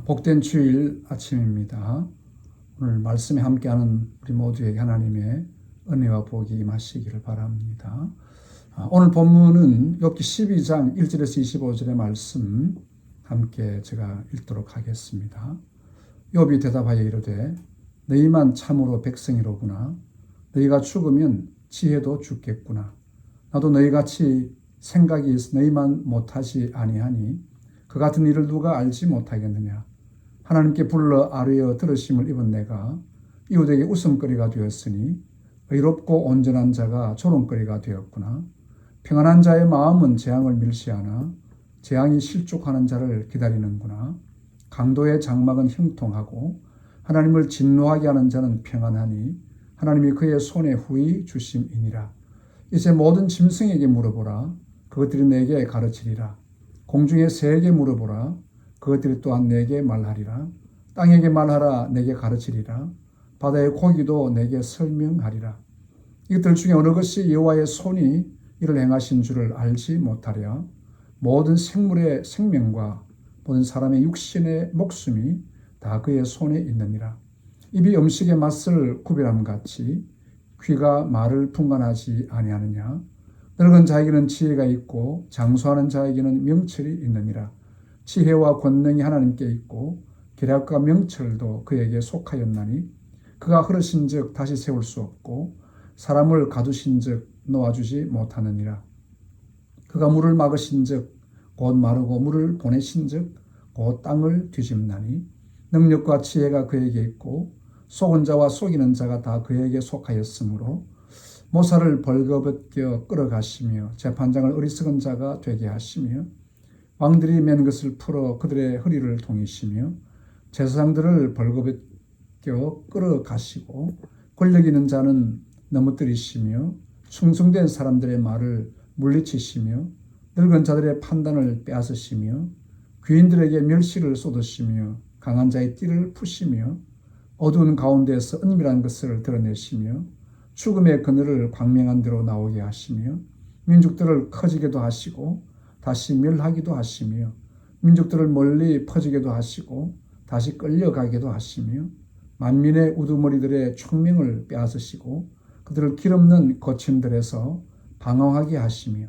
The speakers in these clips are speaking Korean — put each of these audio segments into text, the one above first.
복된 주일 아침입니다. 오늘 말씀에 함께하는 우리 모두에게 하나님의 은혜와 복이 임하시기를 바랍니다. 오늘 본문은 욥기 12장 1절에서 25절의 말씀 함께 제가 읽도록 하겠습니다. 욥이 대답하여 이르되 너희만 참으로 백성이로구나. 너희가 죽으면 지혜도 죽겠구나. 나도 너희같이 생각이 있어 너희만 못하지 아니하니 그 같은 일을 누가 알지 못하겠느냐. 하나님께 불러 아뢰어 들으심을 입은 내가 이웃에게 웃음거리가 되었으니 의롭고 온전한 자가 조롱거리가 되었구나. 평안한 자의 마음은 재앙을 밀시하나 재앙이 실족하는 자를 기다리는구나. 강도의 장막은 형통하고 하나님을 진노하게 하는 자는 평안하니 하나님이 그의 손에 후히 주심이니라. 이제 모든 짐승에게 물어보라. 그것들이 내게 가르치리라. 공중의 새에게 물어보라. 그것들이 또한 내게 말하리라. 땅에게 말하라. 내게 가르치리라. 바다의 고기도 내게 설명하리라. 이것들 중에 어느 것이 여호와의 손이 이를 행하신 줄을 알지 못하랴. 모든 생물의 생명과 모든 사람의 육신의 목숨이 다 그의 손에 있느니라. 입이 음식의 맛을 구별함 같이 귀가 말을 분간하지 아니하느냐. 늙은 자에게는 지혜가 있고 장수하는 자에게는 명철이 있느니라. 지혜와 권능이 하나님께 있고 계략과 명철도 그에게 속하였나니 그가 흐르신즉 다시 세울 수 없고 사람을 가두신즉 놓아주지 못하느니라. 그가 물을 막으신즉 곧 마르고 물을 보내신즉 곧 땅을 뒤집나니 능력과 지혜가 그에게 있고 속은 자와 속이는 자가 다 그에게 속하였으므로 모사를 벌거벗겨 끌어가시며 재판장을 어리석은 자가 되게 하시며 왕들이 맨 것을 풀어 그들의 허리를 동이시며 제사장들을 벌거벗겨 끌어가시고 권력 있는 자는 넘어뜨리시며 충성된 사람들의 말을 물리치시며 늙은 자들의 판단을 빼앗으시며 귀인들에게 멸시를 쏟으시며 강한 자의 띠를 푸시며 어두운 가운데서 은밀한 것을 드러내시며 죽음의 그늘을 광명한 대로 나오게 하시며 민족들을 커지게도 하시고 다시 멸하기도 하시며 민족들을 멀리 퍼지게도 하시고 다시 끌려가게도 하시며 만민의 우두머리들의 총명을 빼앗으시고 그들을 길없는 거친들에서 방황하게 하시며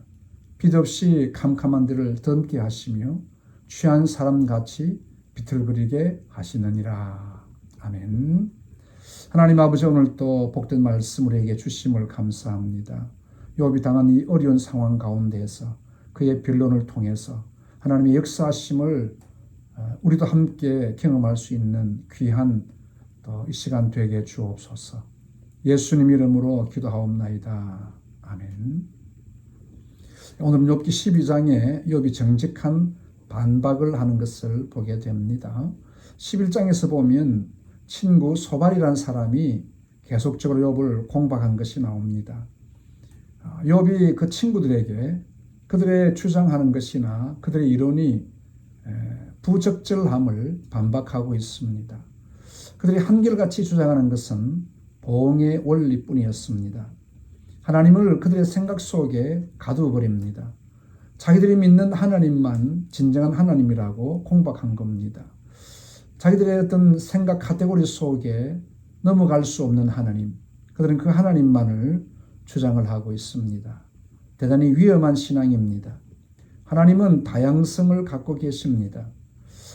빛 없이 캄캄한 데를 덤게 하시며 취한 사람같이 비틀거리게 하시느니라. 아멘. 하나님 아버지, 오늘 또 복된 말씀 우리에게 주심을 감사합니다. 욥이 당한 이 어려운 상황 가운데에서 그의 변론을 통해서 하나님의 역사하심을 우리도 함께 경험할 수 있는 귀한 또 이 시간 되게 주옵소서. 예수님 이름으로 기도하옵나이다. 아멘. 오늘은 욥기 12장에 욥이 정직한 반박을 하는 것을 보게 됩니다. 11장에서 보면 친구 소발이라는 사람이 계속적으로 욥을 공박한 것이 나옵니다. 욥이 그 친구들에게 그들의 주장하는 것이나 그들의 이론이 부적절함을 반박하고 있습니다. 그들이 한결같이 주장하는 것은 보응의 원리뿐이었습니다. 하나님을 그들의 생각 속에 가두어버립니다. 자기들이 믿는 하나님만 진정한 하나님이라고 공박한 겁니다. 자기들의 어떤 생각 카테고리 속에 넘어갈 수 없는 하나님, 그들은 그 하나님만을 주장을 하고 있습니다. 대단히 위험한 신앙입니다. 하나님은 다양성을 갖고 계십니다.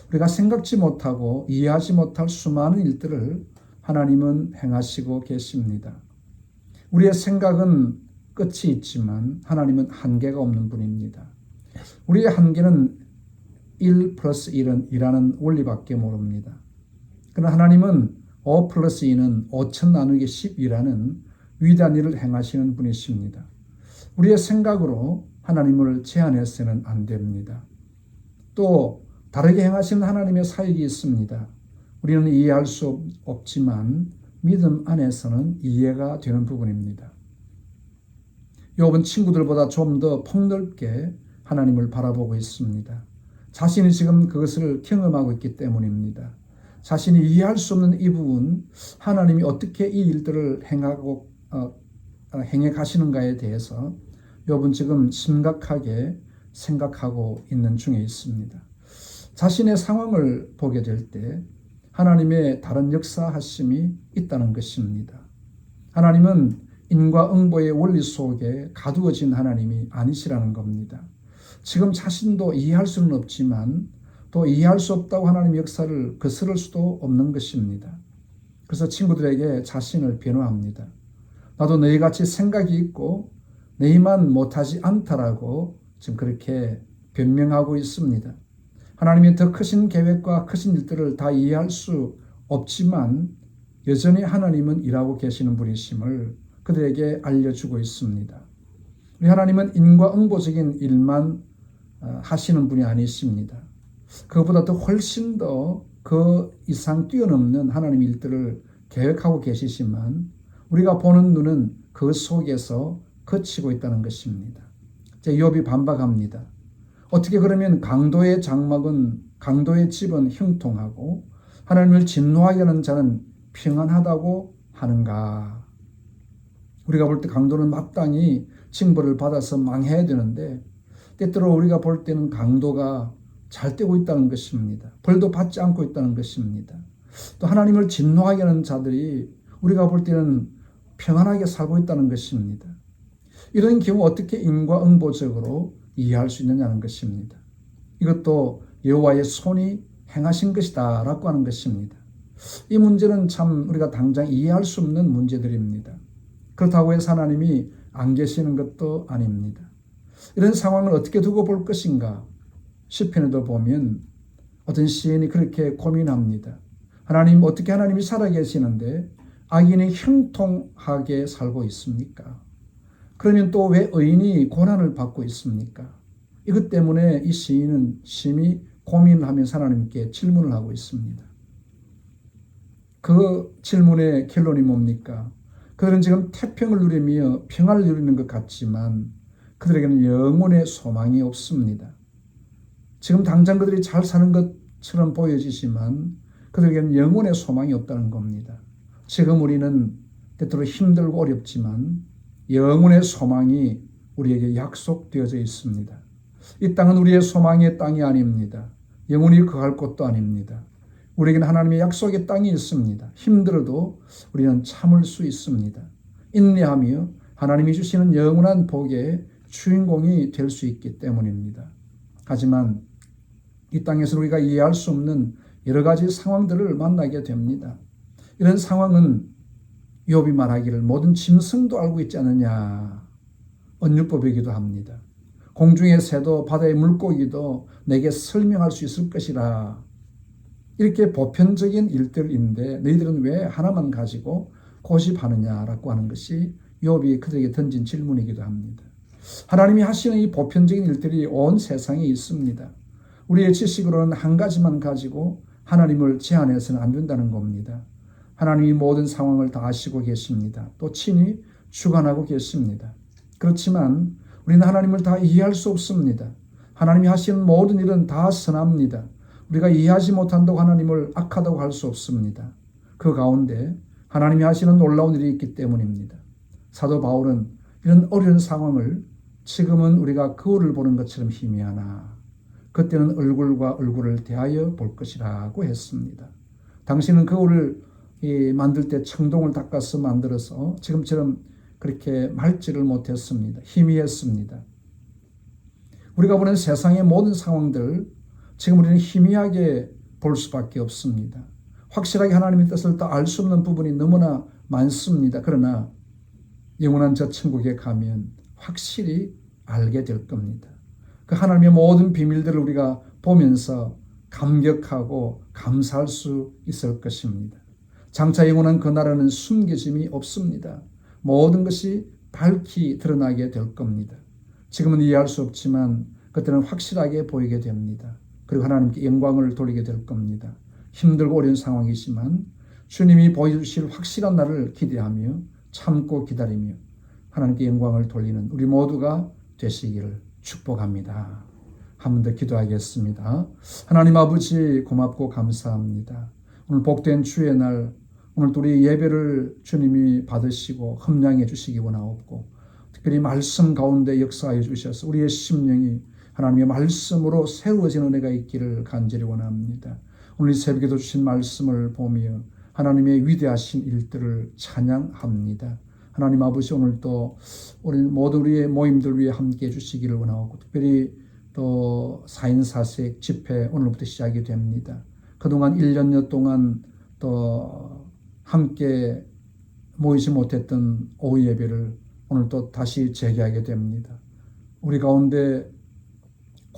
우리가 생각지 못하고 이해하지 못할 수많은 일들을 하나님은 행하시고 계십니다. 우리의 생각은 끝이 있지만 하나님은 한계가 없는 분입니다. 우리의 한계는 1 플러스 1은 2라는 원리밖에 모릅니다. 그러나 하나님은 5 플러스 2는 5천 나누기 12라는 위대한 일을 행하시는 분이십니다. 우리의 생각으로 하나님을 제한해서는 안 됩니다. 또 다르게 행하시는 하나님의 사역이 있습니다. 우리는 이해할 수 없지만 믿음 안에서는 이해가 되는 부분입니다. 욥은 친구들보다 좀 더 폭넓게 하나님을 바라보고 있습니다. 자신이 지금 그것을 경험하고 있기 때문입니다. 자신이 이해할 수 없는 이 부분, 하나님이 어떻게 이 일들을 행해 가시는가에 대해서 욥은 지금 심각하게 생각하고 있는 중에 있습니다. 자신의 상황을 보게 될 때 하나님의 다른 역사하심이 있다는 것입니다. 하나님은 인과응보의 원리 속에 가두어진 하나님이 아니시라는 겁니다. 지금 자신도 이해할 수는 없지만 또 이해할 수 없다고 하나님의 역사를 거스를 수도 없는 것입니다. 그래서 친구들에게 자신을 변호합니다. 나도 너희같이 생각이 있고 너희만 못하지 않다라고 지금 그렇게 변명하고 있습니다. 하나님의 더 크신 계획과 크신 일들을 다 이해할 수 없지만 여전히 하나님은 일하고 계시는 분이심을 그들에게 알려주고 있습니다. 우리 하나님은 인과응보적인 일만 하시는 분이 아니십니다. 그것보다 더 훨씬 더 그 이상 뛰어넘는 하나님 일들을 계획하고 계시지만 우리가 보는 눈은 그 속에서 거치고 있다는 것입니다. 욥이 반박합니다. 어떻게 그러면 강도의 장막은 강도의 집은 형통하고 하나님을 진노하게 하는 자는 평안하다고 하는가? 우리가 볼 때 강도는 마땅히 징벌을 받아서 망해야 되는데 때때로 우리가 볼 때는 강도가 잘 되고 있다는 것입니다. 벌도 받지 않고 있다는 것입니다. 또 하나님을 진노하게 하는 자들이 우리가 볼 때는 평안하게 살고 있다는 것입니다. 이런 경우 어떻게 인과응보적으로 이해할 수 있느냐는 것입니다. 이것도 여호와의 손이 행하신 것이다 라고 하는 것입니다. 이 문제는 참 우리가 당장 이해할 수 없는 문제들입니다. 그렇다고 해서 하나님이 안 계시는 것도 아닙니다. 이런 상황을 어떻게 두고 볼 것인가? 시편에도 보면 어떤 시인이 그렇게 고민합니다. 하나님, 어떻게 하나님이 살아계시는데 악인이 형통하게 살고 있습니까? 그러면 또 왜 의인이 고난을 받고 있습니까? 이것 때문에 이 시인은 심히 고민을 하면서 하나님께 질문을 하고 있습니다. 그 질문의 결론이 뭡니까? 그들은 지금 태평을 누리며 평화를 누리는 것 같지만 그들에게는 영혼의 소망이 없습니다. 지금 당장 그들이 잘 사는 것처럼 보여지지만 그들에게는 영혼의 소망이 없다는 겁니다. 지금 우리는 때때로 힘들고 어렵지만 영혼의 소망이 우리에게 약속되어져 있습니다. 이 땅은 우리의 소망의 땅이 아닙니다. 영혼이 거할 곳도 아닙니다. 우리에게는 하나님의 약속의 땅이 있습니다. 힘들어도 우리는 참을 수 있습니다. 인내하며 하나님이 주시는 영원한 복의 주인공이 될 수 있기 때문입니다. 하지만 이 땅에서 우리가 이해할 수 없는 여러 가지 상황들을 만나게 됩니다. 이런 상황은 욥이 말하기를 모든 짐승도 알고 있지 않느냐, 언유법이기도 합니다. 공중의 새도 바다의 물고기도 내게 설명할 수 있을 것이라. 이렇게 보편적인 일들인데 너희들은 왜 하나만 가지고 고집하느냐라고 하는 것이 욥이 그들에게 던진 질문이기도 합니다. 하나님이 하시는 이 보편적인 일들이 온 세상에 있습니다. 우리의 지식으로는 한 가지만 가지고 하나님을 제한해서는 안 된다는 겁니다. 하나님이 모든 상황을 다 아시고 계십니다. 또 친히 주관하고 계십니다. 그렇지만 우리는 하나님을 다 이해할 수 없습니다. 하나님이 하시는 모든 일은 다 선합니다. 우리가 이해하지 못한다고 하나님을 악하다고 할 수 없습니다. 그 가운데 하나님이 하시는 놀라운 일이 있기 때문입니다. 사도 바울은 이런 어려운 상황을 지금은 우리가 거울을 보는 것처럼 희미하나 그때는 얼굴과 얼굴을 대하여 볼 것이라고 했습니다. 당신은 거울을 만들 때 청동을 닦아서 만들어서 지금처럼 그렇게 맑지를 못했습니다. 희미했습니다. 우리가 보는 세상의 모든 상황들 지금 우리는 희미하게 볼 수밖에 없습니다. 확실하게 하나님의 뜻을 다 알 수 없는 부분이 너무나 많습니다. 그러나 영원한 저 천국에 가면 확실히 알게 될 겁니다. 그 하나님의 모든 비밀들을 우리가 보면서 감격하고 감사할 수 있을 것입니다. 장차 영원한 그 나라는 숨겨짐이 없습니다. 모든 것이 밝히 드러나게 될 겁니다. 지금은 이해할 수 없지만 그때는 확실하게 보이게 됩니다. 그리고 하나님께 영광을 돌리게 될 겁니다. 힘들고 어려운 상황이지만 주님이 보여주실 확실한 날을 기대하며 참고 기다리며 하나님께 영광을 돌리는 우리 모두가 되시기를 축복합니다. 한 번 더 기도하겠습니다. 하나님 아버지 고맙고 감사합니다. 오늘 복된 주의 날 오늘 우리 예배를 주님이 받으시고 흠량해 주시기 원하옵고 특별히 말씀 가운데 역사해 주셔서 우리의 심령이 하나님의 말씀으로 세워진 은혜가 있기를 간절히 원합니다. 오늘 이 새벽에도 주신 말씀을 보며 하나님의 위대하신 일들을 찬양합니다. 하나님 아버지, 오늘도 우리 모든 우리의 모임들 위해 함께해 주시기를 원하고, 특별히 또 4인 4색 집회 오늘부터 시작이 됩니다. 그동안 1년여 동안 또 함께 모이지 못했던 오후 예배를 오늘 또 다시 재개하게 됩니다. 우리 가운데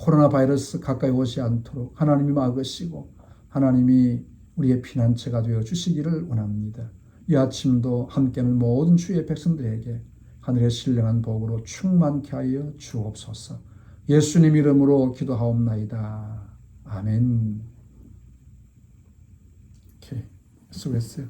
코로나 바이러스 가까이 오지 않도록 하나님이 막으시고 하나님이 우리의 피난처가 되어 주시기를 원합니다. 이 아침도 함께하는 모든 주의 백성들에게 하늘의 신령한 복으로 충만케 하여 주옵소서. 예수님 이름으로 기도하옵나이다. 아멘. 오케이. 수고했어요.